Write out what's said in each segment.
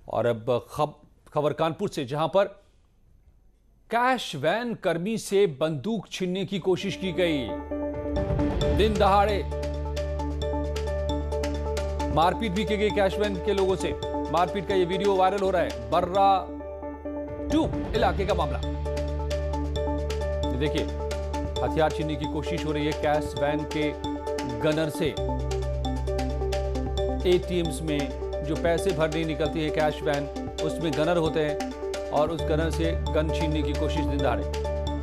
और अब खबर कानपुर से, जहां पर कैश वैन कर्मी से बंदूक छीनने की कोशिश की गई। दिन दहाड़े मारपीट भी की गई कैश वैन के लोगों से। मारपीट का यह वीडियो वायरल हो रहा है। बर्रा 2 इलाके का मामला देखिए। हथियार छीनने की कोशिश हो रही है कैश वैन के गनर से। एटीएम्स में जो पैसे भरने निकलती है कैश वैन, उसमें गनर होते हैं और उस गनर से गन छीनने की कोशिश दिन दहाड़े।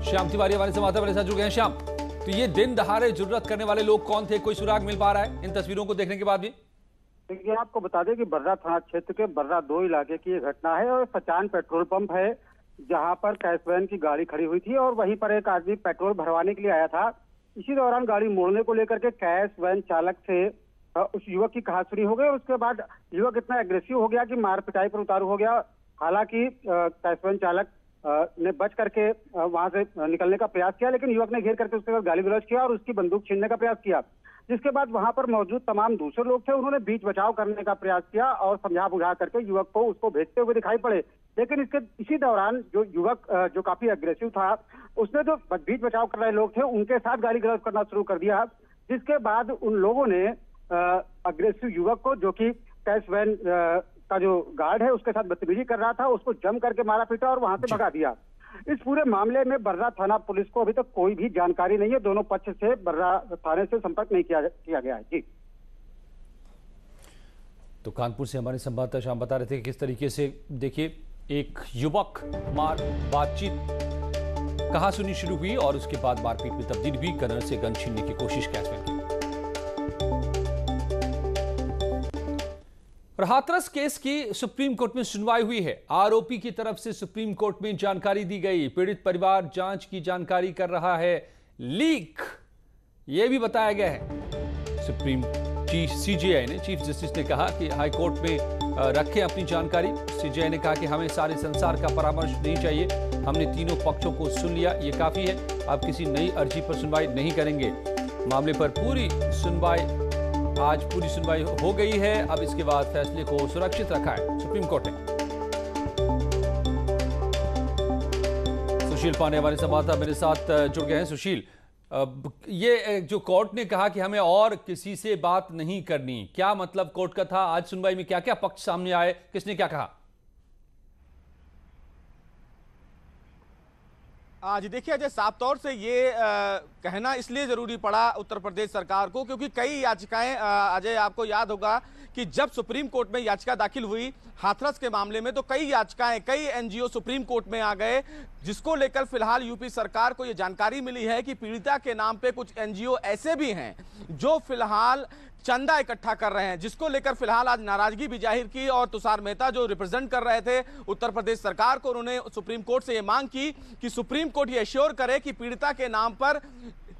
श्याम तिवारी हमारे संवाददाता मेरे साथ जुड़ गए हैं। श्याम, तो ये दिन दहाड़े जुर्रत करने वाले लोग कौन थे? कोई सुराग मिल पा रहा है इन तस्वीरों को देखने के बाद भी? देखिए, आपको बता दें कि बर्रा थाना क्षेत्र के बर्रा 2 इलाके की ये घटना है और सचान पेट्रोल पंप है जहां पर कैश वैन की गाड़ी खड़ी हुई थी और वहीं पर एक आदमी पेट्रोल भरवाने के लिए आया था। इसी दौरान गाड़ी मोड़ने को लेकर के कैश वैन चालक से उस युवक की कहासुनी हो गई और उसके बाद युवक इतना एग्रेसिव हो गया कि मार पिटाई पर उतारू हो गया। हालांकि कैश वैन चालक ने बच करके वहां से निकलने का प्रयास किया, लेकिन युवक ने घेर करके उसके बाद गाली गलौज किया और उसकी बंदूक छीनने का प्रयास किया। जिसके बाद वहां पर मौजूद तमाम दूसरे लोग थे, उन्होंने बीच बचाव करने का प्रयास किया और समझा बुझा करके युवक को उसको भेजते हुए दिखाई पड़े। लेकिन इसी दौरान जो युवक जो काफी अग्रेसिव था, उसने जो बीच बचाव कर रहे लोग थे उनके साथ गाली गलौज करना शुरू कर दिया। जिसके बाद उन लोगों ने अग्रेसिव युवक को, जो कि कैश वैन का जो गार्ड है उसके साथ बदतमीजी कर रहा था, उसको जम करके मारा पीटा और वहां से भगा दिया। इस पूरे मामले में बर्रा थाना पुलिस को अभी तक कोई भी जानकारी नहीं है। दोनों पक्ष से बर्रा थाने से संपर्क नहीं किया गया है। जी, तो कानपुर से हमारे संवाददाता शाम बता रहे थे कि किस तरीके से देखिए एक युवक बातचीत कहासुनी शुरू हुई और उसके बाद मारपीट में तब्दील हुई। गनर से गन छीनने की कोशिश कैश वैन की। और हाथरस केस की सुप्रीम कोर्ट में सुनवाई हुई है। आरोपी की तरफ से सुप्रीम कोर्ट में जानकारी दी गई। पीड़ित परिवार जांच की जानकारी कर रहा है लीक, यह भी बताया गया है। सुप्रीम सीजेआई ने, चीफ जस्टिस ने कहा कि हाई कोर्ट में रखें अपनी जानकारी। सीजेआई ने कहा कि हमें सारे संसार का परामर्श नहीं चाहिए, हमने तीनों पक्षों को सुन लिया, यह काफी है, अब किसी नई अर्जी पर सुनवाई नहीं करेंगे। मामले पर आज पूरी सुनवाई हो गई है। अब इसके बाद फैसले को सुरक्षित रखा है सुप्रीम कोर्ट ने। सुशील पांडे हमारे संवाददाता मेरे साथ जुड़ गए हैं। सुशील, ये जो कोर्ट ने कहा कि हमें और किसी से बात नहीं करनी, क्या मतलब कोर्ट का था? आज सुनवाई में क्या क्या पक्ष सामने आए, किसने क्या कहा? जी देखिए अजय, साफ तौर से ये कहना इसलिए जरूरी पड़ा उत्तर प्रदेश सरकार को क्योंकि कई याचिकाएं, अजय आपको याद होगा कि जब सुप्रीम कोर्ट में याचिका दाखिल हुई हाथरस के मामले में, तो कई याचिकाएं, कई एनजीओ सुप्रीम कोर्ट में आ गए, जिसको लेकर फिलहाल यूपी सरकार को यह जानकारी मिली है कि पीड़िता के नाम पे कुछ एनजीओ ऐसे भी हैं जो फिलहाल चंदा इकट्ठा कर रहे हैं, जिसको लेकर फिलहाल आज नाराजगी भी जाहिर की। और तुषार मेहता जो रिप्रेजेंट कर रहे थे उत्तर प्रदेश सरकार को, उन्होंने सुप्रीम कोर्ट से यह मांग की कि सुप्रीम कोर्ट ये एश्योर करे कि पीड़िता के नाम पर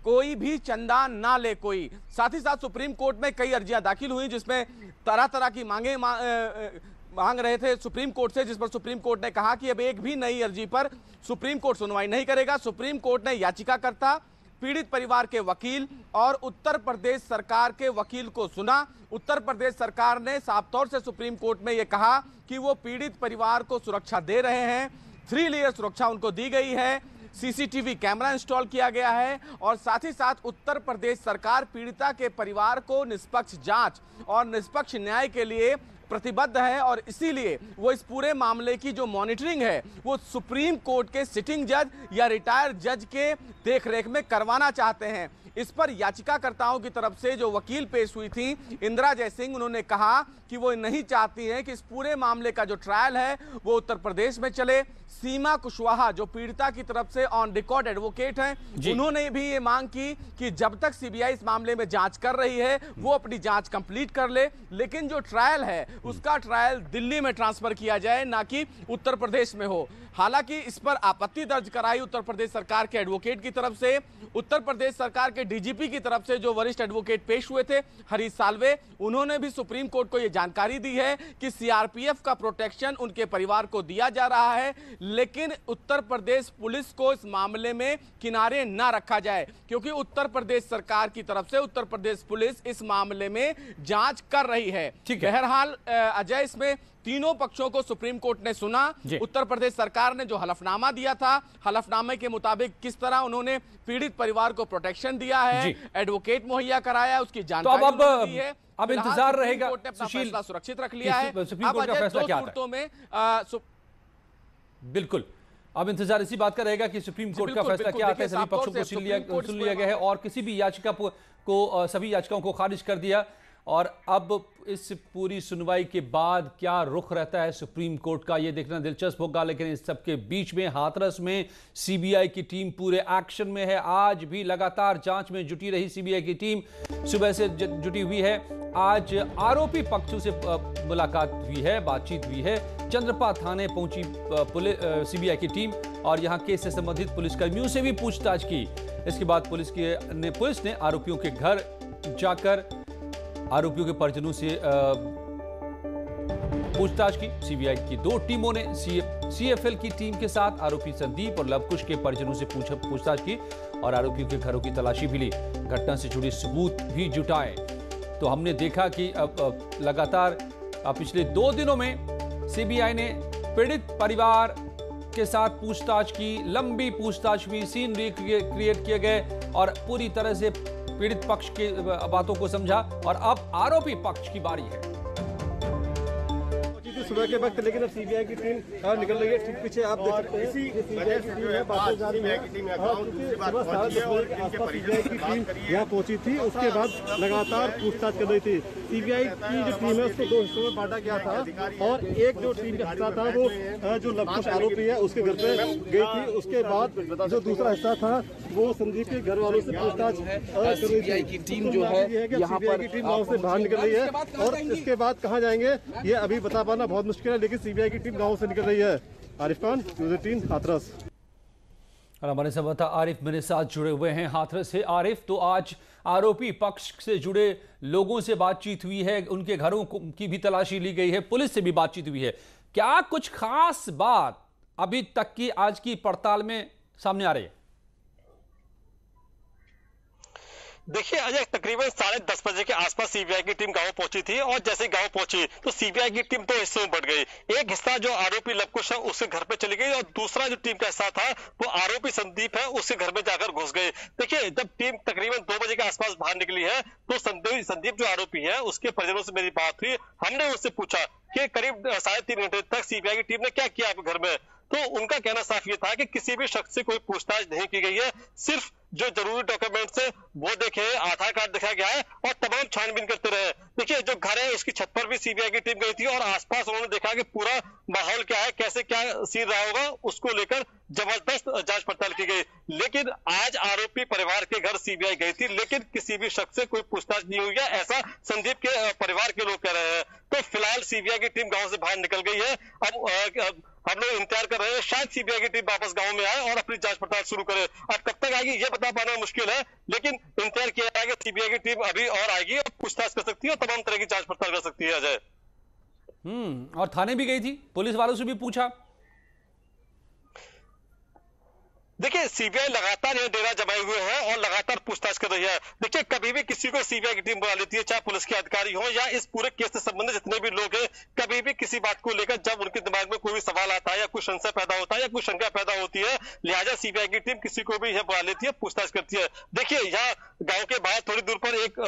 कोई भी चंदा ना ले कोई। साथ ही साथ सुप्रीम कोर्ट में कई अर्जियां दाखिल हुई जिसमें तरह तरह की मांग रहे थे सुप्रीम कोर्ट से, जिस पर सुप्रीम कोर्ट ने कहा कि अब एक भी नई अर्जी पर सुप्रीम कोर्ट सुनवाई नहीं करेगा। सुप्रीम कोर्ट ने याचिकाकर्ता, पीड़ित परिवार के वकील और उत्तर प्रदेश सरकार के वकील को सुना। उत्तर प्रदेश सरकार ने साफ तौर से सुप्रीम कोर्ट में यह कहा कि वो पीड़ित परिवार को सुरक्षा दे रहे हैं, 3 लेयर सुरक्षा उनको दी गई है, सीसीटीवी कैमरा इंस्टॉल किया गया है और साथ ही साथ उत्तर प्रदेश सरकार पीड़िता के परिवार को निष्पक्ष जांच और निष्पक्ष न्याय के लिए प्रतिबद्ध है और इसीलिए वो इस पूरे मामले की जो मॉनिटरिंग है वो सुप्रीम कोर्ट के सिटिंग जज या रिटायर्ड जज के देखरेख में करवाना चाहते हैं। इस पर याचिकाकर्ताओं की तरफ से जो वकील पेश हुई थी इंदिरा जयसिंह, उन्होंने कहा कि वो नहीं चाहती हैं कि इस पूरे मामले का जो ट्रायल है वो उत्तर प्रदेश में चले। सीमा कुशवाहा जो पीड़िता की तरफ से ऑन रिकॉर्ड एडवोकेट हैं, उन्होंने भी ये मांग की कि जब तक सीबीआई इस मामले में जांच कर रही है वो अपनी जांच कंप्लीट कर ले, लेकिन जो ट्रायल है उसका ट्रायल दिल्ली में ट्रांसफर किया जाए, ना कि उत्तर प्रदेश में हो। हालांकि इस पर आपत्ति दर्ज कराई उत्तर प्रदेश सरकार के एडवोकेट की तरफ से। उत्तर प्रदेश सरकार के डीजीपी की तरफ से जो वरिष्ठ एडवोकेट पेश हुए थे हरीश साल्वे, उन्होंने भी सुप्रीम कोर्ट को यह जानकारी दी है कि सीआरपीएफ का प्रोटेक्शन उनके परिवार को दिया जा रहा है, लेकिन उत्तर प्रदेश पुलिस को इस मामले में किनारे ना रखा जाए, क्योंकि उत्तर प्रदेश सरकार की तरफ से उत्तर प्रदेश पुलिस इस मामले में जांच कर रही है। बहरहाल अजय इसमें तीनों पक्षों को सुप्रीम कोर्ट ने सुना। उत्तर प्रदेश सरकार ने जो हलफनामा दिया था, हलफनामे के मुताबिक किस तरह उन्होंने पीड़ित परिवार को प्रोटेक्शन दिया है, एडवोकेट मुहैया कराया, उसकी जानकारी दी है। अब इंतजार रहेगा, कोर्ट ने अपना फैसला सुरक्षित रख लिया है। सुप्रीम कोर्ट का फैसला क्या आता है? बिल्कुल, अब इंतजार इसी बात का रहेगा कि सुप्रीम कोर्ट का फैसला क्या आता है। सभी पक्षों को सुन लिया गया है और किसी भी याचिका को सभी याचिकाओं को खारिज कर दिया। और अब इस पूरी सुनवाई के बाद क्या रुख रहता है सुप्रीम कोर्ट का, यह देखना दिलचस्प होगा। लेकिन इस सबके बीच में हाथरस में सीबीआई की टीम पूरे एक्शन में है। आज भी लगातार जांच में जुटी रही सीबीआई की टीम सुबह से जुटी हुई है। आज आरोपी पक्षों से मुलाकात हुई है, बातचीत हुई है। चंद्रपा थाने पहुंची सीबीआई की टीम और यहां केस से संबंधित पुलिसकर्मियों से भी पूछताछ की। इसके बाद पुलिस ने आरोपियों के घर जाकर आरोपियों के परिजनों से पूछताछ की। सीबीआई की 2 टीमों ने सीएफएल की टीम के साथ आरोपी संदीप और लवकुश के परिजनों से पूछताछ की और आरोपियों के घरों की तलाशी भी ली, घटना से जुड़े सबूत भी जुटाए। तो हमने देखा कि लगातार पिछले 2 दिनों में सीबीआई ने पीड़ित परिवार के साथ पूछताछ की, लंबी पूछताछ हुई, सीन क्रिएट किए गए और पूरी तरह से पीड़ित पक्ष की बातों को समझा। और अब आरोपी पक्ष की बारी है। सुबह के वक्त, लेकिन अब सीबीआई की टीम निकल रही है। ठीक पीछे आप देख सकते हैं सीबीआई की टीम है, बातें जारी है। सुबह 10:30 बजे के आसपास सीबीआई की टीम यहाँ पहुंची थी। उसके बाद लगातार पूछताछ कर रही थी। सीबीआई की जो टीम है उसको 2 हिस्सों में बांटा गया था और एक जो टीम का हिस्सा था वो जो लवकुश आरोपी है उसके घर पे गई थी। उसके बाद जो दूसरा हिस्सा था वो संदीप के घर वालों से पूछताछ कर रही थी। की टीम जो है यहाँ पर टीम गाँव से बाहर निकल रही है और इसके बाद कहाँ जाएंगे ये अभी बता पाना बहुत मुश्किल है, लेकिन सीबीआई की टीम गांव से निकल रही है। आरिफ खान, न्यूज़ 18 हाथरस। और हमारे संवाददाता आरिफ मेरे साथ जुड़े हुए हैं हाथरस से। आरिफ, तो आज आरोपी पक्ष से जुड़े लोगों से बातचीत हुई है, उनके घरों की भी तलाशी ली गई है, पुलिस से भी बातचीत हुई है। क्या कुछ खास बात अभी तक की आज की पड़ताल में सामने आ रही है? देखिए अजय, तकरीबन 10:30 बजे के आसपास सीबीआई की टीम गांव पहुंची थी और जैसे गांव पहुंची तो सीबीआई की टीम 2 हिस्सों में बढ़ गई। एक हिस्सा जो आरोपी लवकुश है उसके घर पे चली गई और दूसरा जो टीम का हिस्सा था वो आरोपी संदीप है उसके घर में जाकर घुस गए। देखिए, जब टीम तकरीबन 2 बजे के आसपास बाहर निकली है तो संदीप जो आरोपी है उसके परिजनों से मेरी बात हुई। हमने उससे पूछा कि करीब 3.5 घंटे तक सीबीआई की टीम ने क्या किया आपके घर में, तो उनका कहना साफ ये था कि किसी भी शख्स से कोई पूछताछ नहीं की गई है, सिर्फ जो जरूरी डॉक्यूमेंट्स है वो देखे, आधार कार्ड दिखाया गया है और तमाम छानबीन करते रहे। देखिए, जो घर है उसकी छत पर भी सीबीआई की टीम गई थी और आसपास उन्होंने देखा कि पूरा माहौल क्या है, कैसे क्या सीन रहा होगा, उसको लेकर जबरदस्त जांच पड़ताल की गई। लेकिन आज आरोपी परिवार के घर सीबीआई गई थी लेकिन किसी भी शख्स से कोई पूछताछ नहीं हुई है, ऐसा संदीप के परिवार के लोग कह रहे हैं। तो फिलहाल सीबीआई की टीम गांव से बाहर निकल गई है। अब हम लोग इंतजार कर रहे हैं शायद सीबीआई की टीम वापस गांव में आए और अपनी जांच पड़ताल शुरू करे। अब कब तक आएगी ये बता पाना मुश्किल है, लेकिन इंतजार किया जाएगा। सीबीआई की टीम अभी और आएगी और पूछताछ कर सकती है और तमाम तरह की जांच पड़ताल कर सकती है। अजय, और थाने भी गई थी, पुलिस वालों से भी पूछा। देखिए, सीबीआई लगातार ये डेरा जमाए हुए हैं और लगातार पूछताछ कर रही है। देखिए, कभी भी किसी को सीबीआई की टीम बुला लेती है, चाहे पुलिस के अधिकारी हो या इस पूरे केस से संबंधित जितने भी लोग हैं, कभी भी किसी बात को लेकर जब उनके दिमाग में कोई भी सवाल आता है या कोई संशय पैदा होता है या कोई शंका पैदा होती है, लिहाजा सीबीआई की टीम किसी को भी यह बुला लेती है, पूछताछ करती है। देखिए, यहाँ गाँव के बाहर थोड़ी दूर पर एक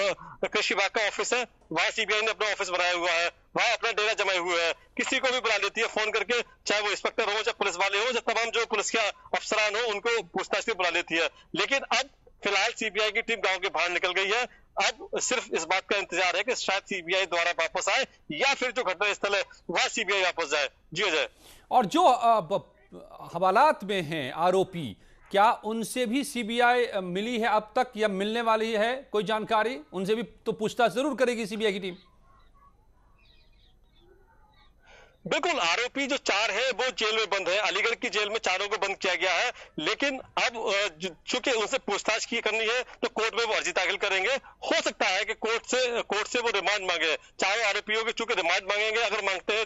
कृषि विभाग का ऑफिस है, वहां सीबीआई ने अपना ऑफिस बनाया हुआ है, वहां अपना डेरा जमाए हुए है। किसी को भी बुला लेती है फोन करके, चाहे वो इंस्पेक्टर हो, चाहे पुलिस वाले हो, चाहे तमाम जो पुलिस के अफसरान हो, उनको पूछताछ के बुला लेती है। लेकिन अब फिलहाल सीबीआई की टीम गांव के बाहर निकल गई है। अब सिर्फ इस बात का इंतजार है कि शायद सीबीआई द्वारा वापस आए या फिर जो घटनास्थल है वहां सीबीआई वापस जाए। जी अजय, और जो हवालात में हैं आरोपी, क्या उनसे भी सीबीआई मिली है अब तक या मिलने वाली है कोई जानकारी? उनसे भी तो पूछताछ जरूर करेगी सीबीआई की टीम। बिल्कुल, आरोपी जो 4 है वो जेल में बंद है। अलीगढ़ की जेल में 4 को बंद किया गया है, लेकिन अब चूंकि उनसे पूछताछ की करनी है तो कोर्ट में वो अर्जी दाखिल करेंगे। हो सकता है कि कोर्ट से वो रिमांड मांगे। चाहे आरोपियों के चूंकि रिमांड मांगेंगे, अगर मांगते हैं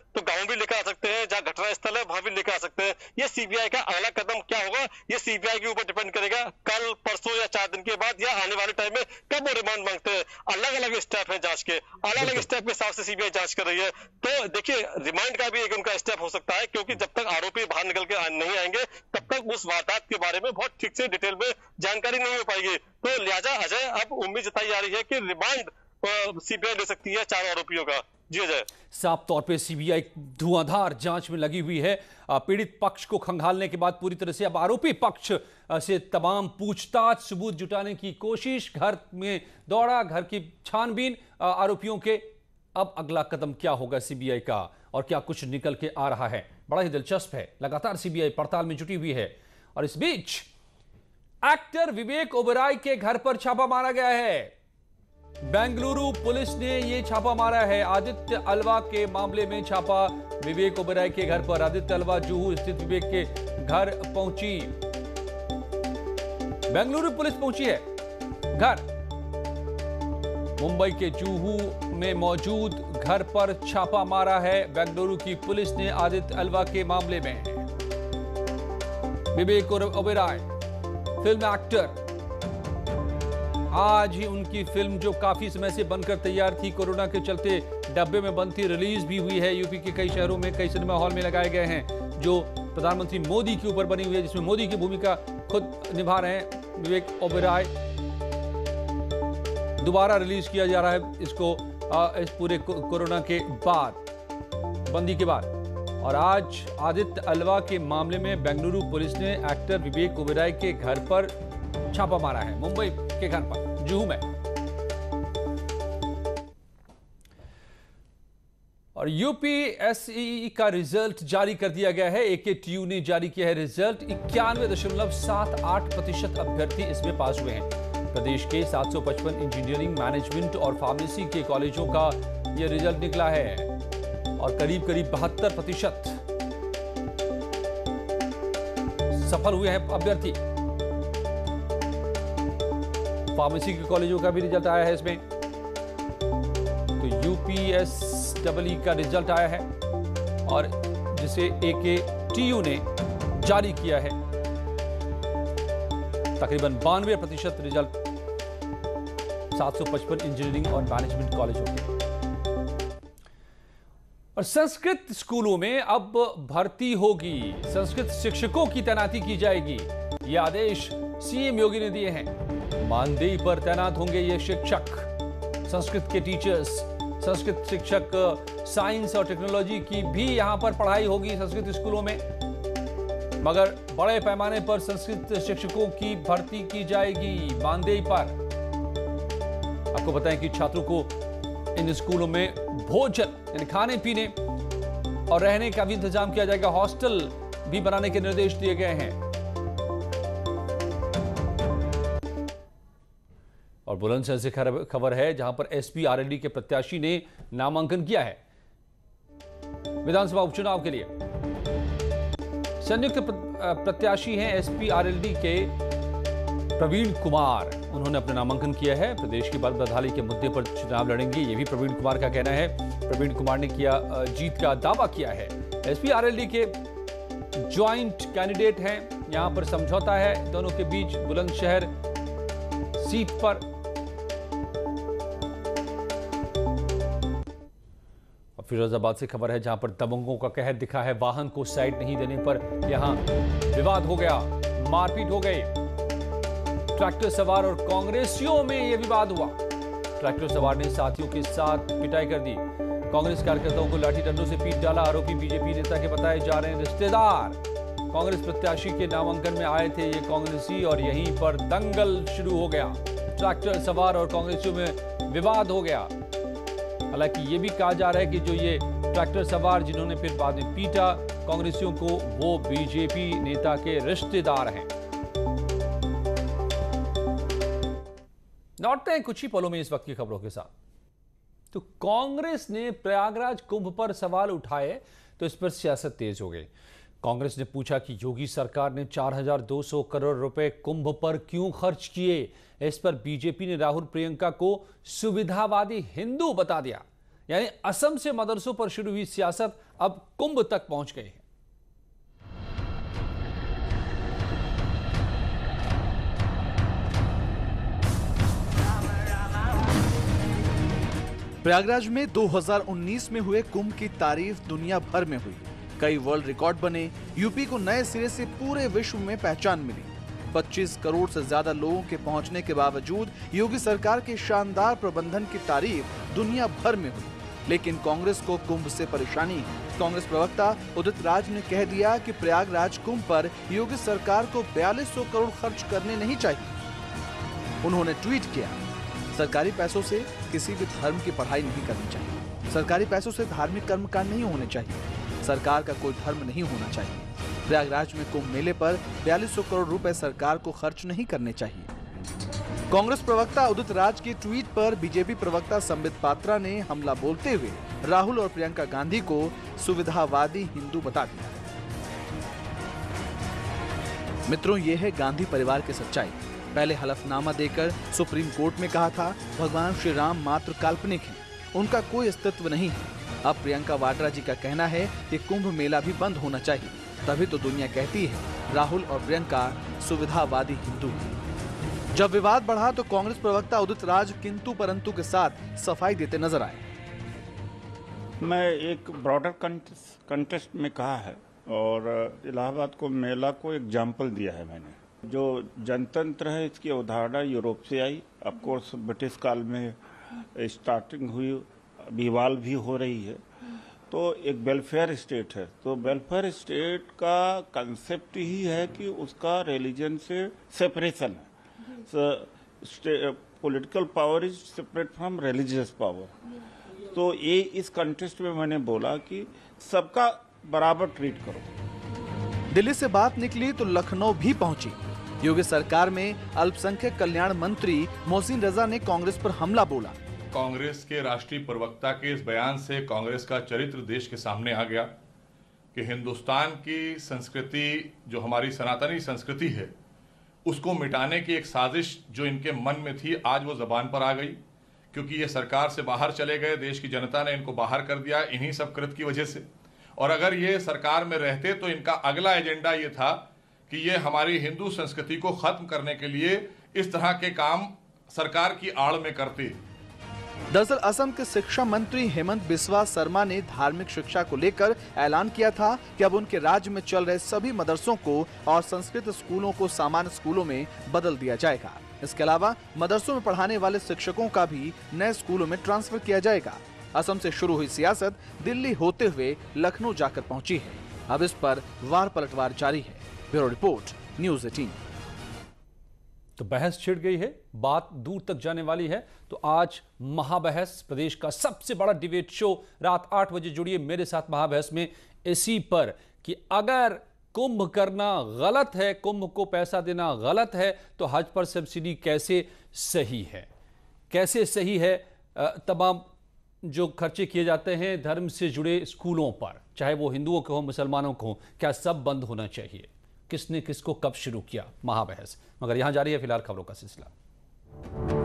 तो गांव भी लेकर आ सकते हैं, जहां घटना स्थल है वहां भी लेकर आ सकते हैं। ये सीबीआई का अगला कदम क्या होगा ये सीबीआई के ऊपर डिपेंड करेगा, कल, परसों या 4 दिन के बाद या आने वाले टाइम में कब वो रिमांड मांगते हैं। अलग अलग स्टेप है जांच के, अलग अलग स्टेप के हिसाब से सीबीआई जांच कर रही है। तो देखिए रिमांड का भी एक उनका स्टेप हो सकता है, क्योंकि जब तक आरोपी बाहर निकल के नहीं आएंगे तब तक उस वारदात के बारे में बहुत ठीक से डिटेल में जानकारी नहीं हो पाएगी। तो लिहाजा अजय अब उम्मीद जताई जा रही है कि रिमांड सीबीआई ले सकती है 4 आरोपियों का। जी अजय। साफ तौर पे सीबीआई धुआंधार जांच में लगी हुई है। पीड़ित पक्ष को खंगालने के बाद पूरी तरह से अब आरोपी पक्ष से तमाम पूछताछ सबूत जुटाने की कोशिश, घर में दौड़ा, घर की छानबीन आरोपियों के। अब अगला कदम क्या होगा सीबीआई का और क्या कुछ निकल के आ रहा है, बड़ा ही दिलचस्प है। लगातार सीबीआई पड़ताल में जुटी हुई है और इस बीच एक्टर विवेक ओबेरॉय के घर पर छापा मारा गया है। बेंगलुरु पुलिस ने यह छापा मारा है। आदित्य अल्वा के मामले में छापा विवेक ओबेरॉय के घर पर। आदित्य अल्वा जुहू स्थित विवेक के घर पहुंची। बेंगलुरु पुलिस पहुंची है घर। मुंबई के जुहू में मौजूद घर पर छापा मारा है बेंगलुरु की पुलिस ने आदित्य अल्वा के मामले में। विवेक ओबेरॉय फिल्म एक्टर, आज ही उनकी फिल्म जो काफी समय से बनकर तैयार थी, कोरोना के चलते डब्बे में बंद थी, रिलीज भी हुई है। यूपी के कई शहरों में कई सिनेमा हॉल में लगाए गए हैं, जो प्रधानमंत्री मोदी के ऊपर बनी हुई है, जिसमें मोदी की भूमिका खुद निभा रहे हैं विवेक ओबेरॉय। दोबारा रिलीज किया जा रहा है इसको इस पूरे कोरोना के बाद, बंदी के बाद। और आज आदित्य अल्वा के मामले में बेंगलुरु पुलिस ने एक्टर विवेक ओबेरॉय के घर पर छापा मारा है, मुंबई के घर पर जुहू में। और यूपीएससी का रिजल्ट जारी कर दिया गया है। एकेटीयू ने जारी किया है रिजल्ट। 91.78% अभ्यर्थी इसमें पास हुए हैं। प्रदेश के 755 इंजीनियरिंग, मैनेजमेंट और फार्मेसी के कॉलेजों का यह रिजल्ट निकला है और करीब 72% सफल हुए हैं अभ्यर्थी। फार्मेसी के कॉलेजों का भी रिजल्ट आया है इसमें। तो यूपीएसई का रिजल्ट आया है और जिसे एकेटीयू ने जारी किया है। तकरीबन 92% रिजल्ट 755 इंजीनियरिंग और मैनेजमेंट कॉलेजों के। और संस्कृत स्कूलों में अब भर्ती होगी, संस्कृत शिक्षकों की तैनाती की जाएगी। यह आदेश सीएम योगी ने दिए हैं। मानदेय पर तैनात होंगे ये शिक्षक, संस्कृत के टीचर्स, संस्कृत शिक्षक। साइंस और टेक्नोलॉजी की भी यहां पर पढ़ाई होगी संस्कृत स्कूलों में, मगर बड़े पैमाने पर संस्कृत शिक्षकों की भर्ती की जाएगी मानदेय पर। आपको बताएं कि छात्रों को इन स्कूलों में भोजन यानी खाने पीने और रहने का भी इंतजाम किया जाएगा। हॉस्टल भी बनाने के निर्देश दिए गए हैं। और बुलंदशहर से खबर है जहां पर एसपी आरएलडी के प्रत्याशी ने नामांकन किया है विधानसभा उपचुनाव के लिए। संयुक्त प्रत्याशी हैं एसपी आरएलडी के प्रवीण कुमार, उन्होंने अपना नामांकन किया है। प्रदेश की बदहाली के मुद्दे पर चुनाव लड़ेंगे, ये भी प्रवीण कुमार का कहना है। प्रवीण कुमार ने किया जीत का दावा किया है। एसपी आरएलडी के ज्वाइंट कैंडिडेट हैं, यहां पर समझौता है दोनों के बीच बुलंदशहर सीट पर। फिरोजाबाद से खबर है जहां पर दबंगों का कहर दिखा है। वाहन को साइड नहीं देने पर यहां विवाद हो गया, मारपीट हो गई। ट्रैक्टर सवार और कांग्रेसियों में यह विवाद हुआ। ट्रैक्टर सवार ने साथियों के साथ पिटाई कर दी। कांग्रेस कार्यकर्ताओं को लाठी डंडों से पीट डाला। आरोपी बीजेपी नेता के बताए जा रहे हैं रिश्तेदार। कांग्रेस प्रत्याशी के नामांकन में आए थे ये कांग्रेसी और यहीं पर दंगल शुरू हो गया। ट्रैक्टर सवार और कांग्रेसियों में विवाद हो गया। हालांकि ये भी कहा जा रहा है कि जो ये ट्रैक्टर सवार जिन्होंने फिर बाद में पीटा कांग्रेसियों को, वो बीजेपी नेता के रिश्तेदार हैं। लौटते हैं कुछ ही पलों में इस वक्त की खबरों के साथ। तो कांग्रेस ने प्रयागराज कुंभ पर सवाल उठाए तो इस पर सियासत तेज हो गई। कांग्रेस ने पूछा कि योगी सरकार ने 4200 करोड़ रुपए कुंभ पर क्यों खर्च किए। इस पर बीजेपी ने राहुल प्रियंका को सुविधावादी हिंदू बता दिया। यानी असम से मदरसों पर शुरू हुई सियासत अब कुंभ तक पहुंच गई है। प्रयागराज में 2019 में हुए कुंभ की तारीफ दुनिया भर में हुई। कई वर्ल्ड रिकॉर्ड बने। यूपी को नए सिरे से पूरे विश्व में पहचान मिली। 25 करोड़ से ज्यादा लोगों के पहुंचने के बावजूद योगी सरकार के शानदार प्रबंधन की तारीफ दुनिया भर में हुई। लेकिन कांग्रेस को कुंभ से परेशानी है। कांग्रेस प्रवक्ता उदित राज ने कह दिया कि प्रयागराज कुंभ पर योगी सरकार को 4200 करोड़ खर्च करने नहीं चाहिए। उन्होंने ट्वीट किया, सरकारी पैसों से किसी भी धर्म की पढ़ाई नहीं करनी चाहिए। सरकारी पैसों से धार्मिक कर्मकांड नहीं होने चाहिए। सरकार का कोई धर्म नहीं होना चाहिए। प्रयागराज में कुंभ मेले पर 4200 करोड़ रुपए सरकार को खर्च नहीं करने चाहिए। कांग्रेस प्रवक्ता उदित राज के ट्वीट पर बीजेपी प्रवक्ता संबित पात्रा ने हमला बोलते हुए राहुल और प्रियंका गांधी को सुविधावादी हिंदू बता दिया। मित्रों, ये है गांधी परिवार की सच्चाई। पहले हलफनामा देकर सुप्रीम कोर्ट में कहा था भगवान श्री राम मात्र काल्पनिक हैं, उनका कोई अस्तित्व नहीं है। अब प्रियंका वाड्रा जी का कहना है कि कुंभ मेला भी बंद होना चाहिए। तभी तो दुनिया कहती है राहुल और प्रियंका सुविधावादी हिंदू हैं। जब विवाद बढ़ा तो कांग्रेस प्रवक्ता उदित राज किंतु परंतु के साथ सफाई देते नजर आए। मैं एक ब्रॉडर कंटेस्ट में कहा है और इलाहाबाद को मेला को एग्जाम्पल दिया है मैंने। जो जनतंत्र है इसकी अवधारणा यूरोप से आई। ऑफ कोर्स ब्रिटिश काल में स्टार्टिंग हुई, अभी इवॉल्व भी हो रही है। तो एक वेलफेयर स्टेट है, तो वेलफेयर स्टेट का कंसेप्ट ही है कि उसका रिलीजन से सेपरेशन है। Political power is separate from religious power. तो ये इस कंटेस्ट में मैंने बोला कि सबका बराबर ट्रीट करो। दिल्ली से बात निकली तो लखनऊ भी पहुंची। योगी सरकार में अल्पसंख्यक कल्याण मंत्री मोहसिन रजा ने कांग्रेस पर हमला बोला। कांग्रेस के राष्ट्रीय प्रवक्ता के इस बयान से कांग्रेस का चरित्र देश के सामने आ गया कि हिंदुस्तान की संस्कृति, जो हमारी सनातनी संस्कृति है, उसको मिटाने की एक साजिश जो इनके मन में थी, आज वो जबान पर आ गई। क्योंकि ये सरकार से बाहर चले गए, देश की जनता ने इनको बाहर कर दिया इन्हीं सब कृत की वजह से। और अगर ये सरकार में रहते तो इनका अगला एजेंडा ये था कि ये हमारी हिंदू संस्कृति को खत्म करने के लिए इस तरह के काम सरकार की आड़ में करते। दरअसल असम के शिक्षा मंत्री हेमंत बिस्वा शर्मा ने धार्मिक शिक्षा को लेकर ऐलान किया था कि अब उनके राज्य में चल रहे सभी मदरसों को और संस्कृत स्कूलों को सामान्य स्कूलों में बदल दिया जाएगा। इसके अलावा मदरसों में पढ़ाने वाले शिक्षकों का भी नए स्कूलों में ट्रांसफर किया जाएगा। असम से शुरू हुई सियासत दिल्ली होते हुए लखनऊ जाकर पहुंची है। अब इस पर वार पलटवार जारी है। Bureau report, news 18। तो बहस छिड़ गई है, बात दूर तक जाने वाली है। तो आज महाबहस, प्रदेश का सबसे बड़ा डिबेट शो, रात 8 बजे जुड़िए मेरे साथ महाबहस में इसी पर कि अगर कुंभ करना गलत है, कुंभ को पैसा देना गलत है, तो हज पर सब्सिडी कैसे सही है, कैसे सही है। तमाम जो खर्चे किए जाते हैं धर्म से जुड़े स्कूलों पर, चाहे वो हिंदुओं के हो मुसलमानों को हो, क्या सब बंद होना चाहिए, किसने किसको कब शुरू किया, महाबहस। मगर यहां जारी है फिलहाल खबरों का सिलसिला।